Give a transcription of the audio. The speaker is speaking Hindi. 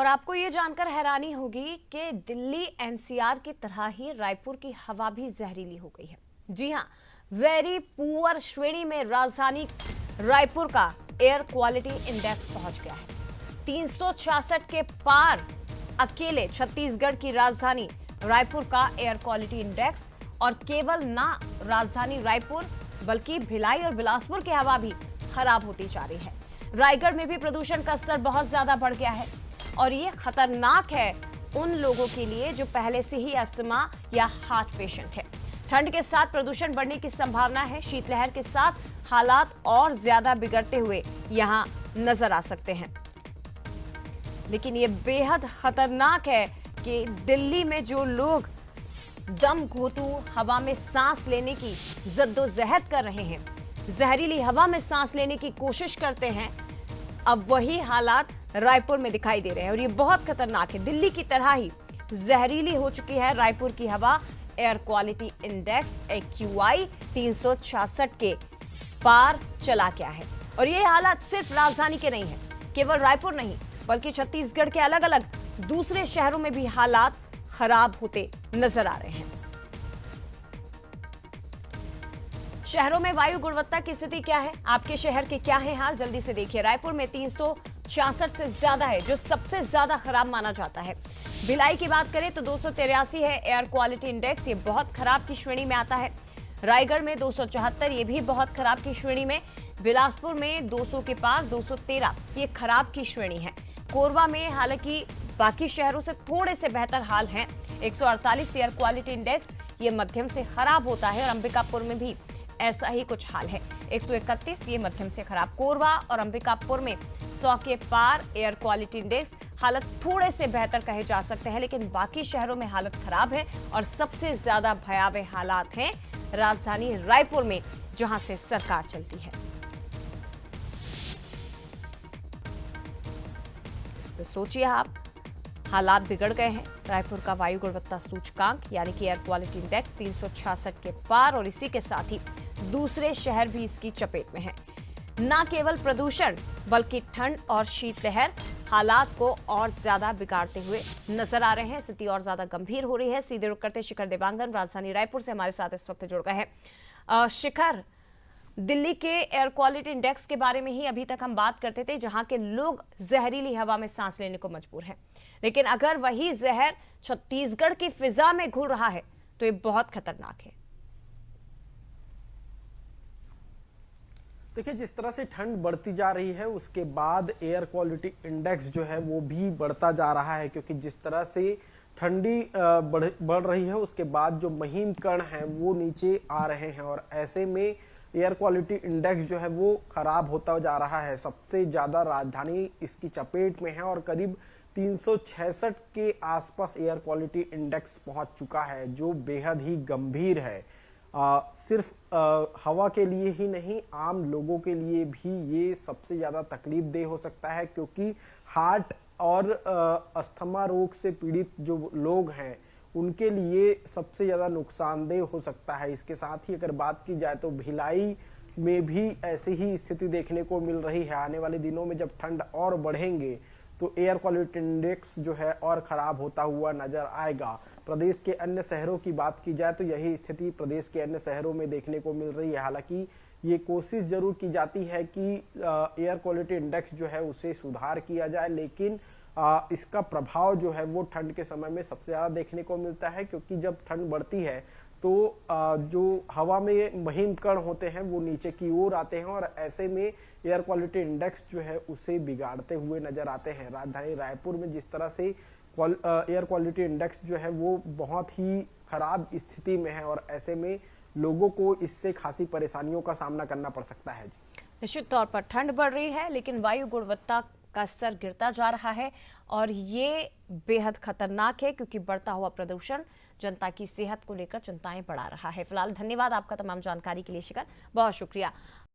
और आपको ये जानकर हैरानी होगी कि दिल्ली एनसीआर की तरह ही रायपुर की हवा भी जहरीली हो गई है। जी हां, वेरी पुअर श्रेणी में राजधानी रायपुर का एयर क्वालिटी इंडेक्स पहुंच गया है 366 के पार। अकेले छत्तीसगढ़ की राजधानी रायपुर का एयर क्वालिटी इंडेक्स, और केवल ना राजधानी रायपुर बल्कि भिलाई और बिलासपुर की हवा भी खराब होती जा रही है। रायगढ़ में भी प्रदूषण का स्तर बहुत ज्यादा बढ़ गया है और ये खतरनाक है उन लोगों के लिए जो पहले से ही अस्थमा या हार्ट पेशेंट है। ठंड के साथ प्रदूषण बढ़ने की संभावना है। शीतलहर के साथ हालात और ज्यादा बिगड़ते हुए यहां नजर आ सकते हैं। लेकिन ये बेहद खतरनाक है कि दिल्ली में जो लोग दम घोंटू हवा में सांस लेने की जद्दोजहद कर रहे हैं, जहरीली हवा में सांस लेने की कोशिश करते हैं, अब वही हालात रायपुर में दिखाई दे रहे हैं और ये बहुत खतरनाक है। दिल्ली की तरह ही जहरीली हो चुकी है रायपुर की हवा। एयर क्वालिटी इंडेक्स AQI 366 के पार चला गया है और ये हालात सिर्फ राजधानी के नहीं है, केवल रायपुर नहीं बल्कि छत्तीसगढ़ के अलग अलग दूसरे शहरों में भी हालात खराब होते नजर आ रहे हैं। शहरों में वायु गुणवत्ता की स्थिति क्या है, आपके शहर के क्या है हाल, जल्दी से देखिए। रायपुर में 366 से ज्यादा है, जो सबसे ज्यादा खराब माना जाता है। भिलाई की बात करें तो 283 है एयर क्वालिटी इंडेक्स, ये बहुत खराब की श्रेणी में आता है। रायगढ़ में 274, ये भी बहुत खराब की श्रेणी में। बिलासपुर में 200 के पार 213, ये खराब की श्रेणी है। कोरबा में हालांकि बाकी शहरों से थोड़े से बेहतर हाल है। 148 एयर क्वालिटी इंडेक्स, ये मध्यम से खराब होता है और अंबिकापुर में भी ऐसा ही कुछ हाल है। 131, ये मध्यम से खराब। कोरबा और अंबिकापुर में 100 के पार एयर क्वालिटी इंडेक्स, हालत थोड़े से बेहतर कहे जा सकते हैं, लेकिन बाकी शहरों में हालत खराब है और सबसे ज्यादा भयावह हालात हैं राजधानी रायपुर में, जहां से सरकार चलती है। तो सोचिए आप, हालात बिगड़ गए हैं। रायपुर का वायु गुणवत्ता सूचकांक यानी कि एयर क्वालिटी इंडेक्स 366 के पार और इसी के साथ ही दूसरे शहर भी इसकी चपेट में हैं। न केवल प्रदूषण बल्कि ठंड और शीतलहर हालात को और ज्यादा बिगाड़ते हुए नजर आ रहे हैं। स्थिति और ज्यादा गंभीर हो रही है। सीधे रुक करते शिखर देवांगन राजधानी रायपुर से हमारे साथ इस वक्त जुड़ गए हैं। शिखर, दिल्ली के एयर क्वालिटी इंडेक्स के बारे में ही अभी तक हम बात करते थे, जहां के लोग जहरीली हवा में सांस लेने को मजबूर हैं, लेकिन अगर वही जहर छत्तीसगढ़ की फिजा में घुल रहा है तो ये बहुत खतरनाक है। देखिए, जिस तरह से ठंड बढ़ती जा रही है उसके बाद एयर क्वालिटी इंडेक्स जो है वो भी बढ़ता जा रहा है, क्योंकि जिस तरह से ठंडी बढ़ रही है उसके बाद जो महीन कण हैं वो नीचे आ रहे हैं और ऐसे में एयर क्वालिटी इंडेक्स जो है वो खराब होता जा रहा है। सबसे ज़्यादा राजधानी इसकी चपेट में है और करीब 366 के आसपास एयर क्वालिटी इंडेक्स पहुंच चुका है, जो बेहद ही गंभीर है। सिर्फ हवा के लिए ही नहीं, आम लोगों के लिए भी ये सबसे ज़्यादा तकलीफ देह हो सकता है, क्योंकि हार्ट और अस्थमा रोग से पीड़ित जो लोग हैं उनके लिए सबसे ज़्यादा नुकसानदेह हो सकता है। इसके साथ ही अगर बात की जाए तो भिलाई में भी ऐसी ही स्थिति देखने को मिल रही है। आने वाले दिनों में जब ठंड और बढ़ेंगे तो एयर क्वालिटी इंडेक्स जो है और ख़राब होता हुआ नज़र आएगा। प्रदेश के अन्य शहरों की बात की जाए तो यही स्थिति प्रदेश के अन्य शहरों में देखने को मिल रही है। हालांकि ये कोशिश जरूर की जाती है कि एयर क्वालिटी इंडेक्स जो है उसे सुधार किया जाए, लेकिन इसका प्रभाव जो है वो ठंड के समय में सबसे ज़्यादा देखने को मिलता है, क्योंकि जब ठंड बढ़ती है तो जो हवा में महीन कण होते हैं वो नीचे की ओर आते हैं और ऐसे में एयर क्वालिटी इंडेक्स जो है उसे बिगाड़ते हुए नजर आते हैं। राजधानी रायपुर में जिस तरह से एयर क्वालिटी इंडेक्स जो है वो बहुत ही खराब स्थिति में है और ऐसे में लोगों को इससे खासी परेशानियों का सामना करना पड़ सकता है। निश्चित तौर पर ठंड बढ़ रही है, लेकिन वायु गुणवत्ता का स्तर गिरता जा रहा है और ये बेहद खतरनाक है, क्योंकि बढ़ता हुआ प्रदूषण जनता की सेहत को लेकर चिंताएं बढ़ा रहा है। फिलहाल धन्यवाद आपका तमाम जानकारी के लिए शिखर, बहुत शुक्रिया।